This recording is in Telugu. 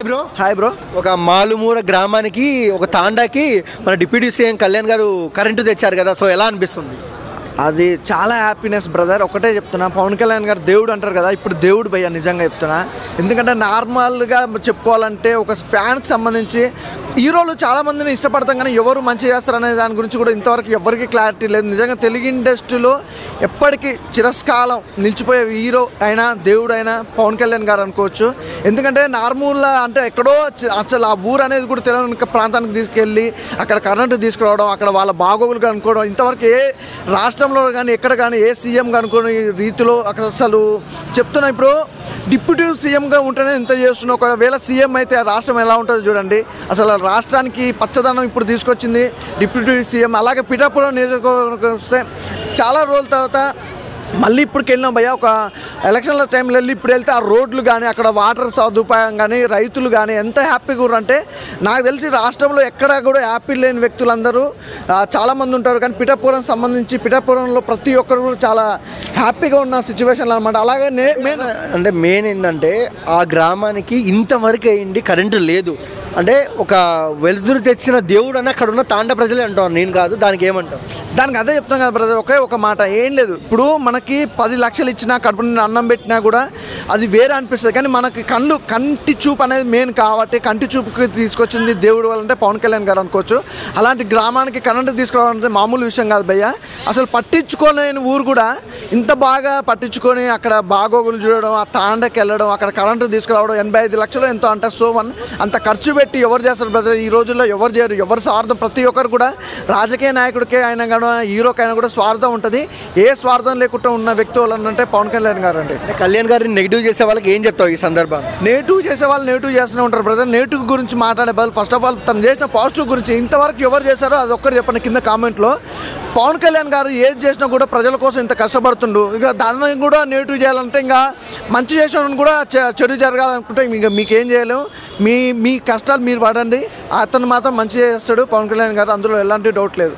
Bro hi bro. ఒక మాలుమూర గ్రామానికి ఒక తాండాకి మన డిప్యూటీ సీఎం కళ్యాణ్ గారు కరెంటు తెచ్చారు కదా, సో ఎలా అనిపిస్తుంది? అది చాలా హ్యాపీనెస్ బ్రదర్. ఒకటే చెప్తున్నా, పవన్ కళ్యాణ్ గారు దేవుడు అంటారు కదా, ఇప్పుడు దేవుడు భయ్యా నిజంగా చెప్తున్నా. ఎందుకంటే నార్మల్గా చెప్పుకోవాలంటే ఒక ఫ్యాన్కి సంబంధించి హీరోలు చాలామందిని ఇష్టపడతాం, కానీ ఎవరు మంచి చేస్తారనే దాని గురించి కూడా ఇంతవరకు ఎవరికి క్లారిటీ లేదు. నిజంగా తెలుగు ఇండస్ట్రీలో ఎప్పటికీ చిరస్కాలం నిలిచిపోయే హీరో అయినా దేవుడు అయినా పవన్ కళ్యాణ్ గారు అనుకోవచ్చు. ఎందుకంటే నార్మల్గా అంటే ఎక్కడో అసలు ఆ ఊరు అనేది కూడా తెలియని ప్రాంతానికి తీసుకెళ్ళి అక్కడ కరెంటు తీసుకురావడం, అక్కడ వాళ్ళ బాగోగులుగా అనుకోవడం, ఇంతవరకు ఏ రాష్ట్రంలో కానీ ఎక్కడ కానీ ఏ సీఎంగా అనుకునే రీతిలో అసలు చెప్తున్నా. ఇప్పుడు డిప్యూటీ సీఎంగా ఉంటేనే ఇంత చేస్తున్నా, ఒకవేళ సీఎం అయితే ఆ రాష్ట్రం ఎలా ఉంటుందో చూడండి. అసలు రాష్ట్రానికి పచ్చదనం ఇప్పుడు తీసుకొచ్చింది డిప్యూటీ సీఎం. అలాగే పిఠాపురం నియోజకవర్గం వస్తే చాలా రోజుల తర్వాత మళ్ళీ ఇప్పటికి వెళ్ళినాం భయ్య. ఒక ఎలక్షన్ల టైంలో వెళ్ళి ఇప్పుడు వెళ్తే ఆ రోడ్లు కానీ అక్కడ వాటర్ సదుపాయం కానీ రైతులు కానీ ఎంత హ్యాపీగా ఉన్నారంటే, నాకు తెలిసి రాష్ట్రంలో ఎక్కడ కూడా హ్యాపీ లేని వ్యక్తులందరూ చాలామంది ఉంటారు. కానీ పిఠాపురం సంబంధించి పిఠాపురంలో ప్రతి ఒక్కరు కూడా చాలా హ్యాపీగా ఉన్న సిచ్యువేషన్లు అనమాట. అలాగే మెయిన్ ఏంటంటే ఆ గ్రామానికి ఇంతవరకు అయింది కరెంటు లేదు అంటే ఒక వెలుతురు తెచ్చిన దేవుడు అని అక్కడ ఉన్న తాండ ప్రజలే అంటాను, నేను కాదు. దానికి ఏమంటావు? దానికి అదే చెప్తాను కదా బ్రదర్, ఒకే ఒక మాట, ఏం లేదు. ఇప్పుడు మనకి 10 లక్షలు ఇచ్చినా కడుపు నిండా అన్నం పెట్టినా కూడా అది వేరే అనిపిస్తుంది. కానీ మనకి కంటి చూపు అనేది మెయిన్ కాబట్టి కంటి చూపుకి తీసుకొచ్చింది దేవుడు వాళ్ళంటే పవన్ కళ్యాణ్ గారు అనుకోవచ్చు. అలాంటి గ్రామానికి కరెంటు తీసుకురావాలంటే మామూలు విషయం కాదు భయ్య. అసలు పట్టించుకోలేని ఊరు కూడా ఇంత బాగా పట్టించుకొని అక్కడ బాగోగులు చూడడం, ఆ తాండకి వెళ్ళడం, అక్కడ కరెంటు తీసుకురావడం, 85 లక్షలు ఎంతో అంటే అంత ఖర్చు పెట్టి ఎవరు చేస్తారు బ్రదర్? ఈ రోజుల్లో ఎవరు చేయరు. ఎవరు స్వార్థం, ప్రతి ఒక్కరు కూడా రాజకీయ నాయకుడికే అయినా కానీ హీరోకైనా కూడా స్వార్థం ఉంటుంది. ఏ స్వార్థం లేకుండా ఉన్న వ్యక్తి వాళ్ళు అంటే పవన్ కళ్యాణ్ గారు అంటే. కళ్యాణ్ గారిని నెగిటివ్ చేసే వాళ్ళకి ఏం చెప్తావు ఈ సందర్భం? నెగిటివ్ చేసే వాళ్ళు నెగిటివ్ చేస్తూనే ఉంటారు బ్రదర్. నెగిటివ్ గురించి మాట్లాడే బదులు ఫస్ట్ ఆఫ్ ఆల్ తను చేసిన పాజిటివ్ గురించి ఇంతవరకు ఎవరు చేశారో అది ఒక్కరు చెప్పండి కింద కామెంట్లో. పవన్ కళ్యాణ్ గారు ఏది చేసినా కూడా ప్రజల కోసం ఇంత కష్టపడుతుండు. ఇక దాన్ని కూడా నెగిటివ్ చేయాలంటే ఇంకా మంచి చేసిన కూడా చెడు జరగాలనుకుంటే ఇంకా మీకేం చేయలేము. మీ కష్టాలు మీరు పడండి, అతను మాత్రం మంచి చేస్తాడు పవన్ కళ్యాణ్ గారు, అందులో ఎలాంటి డౌట్ లేదు.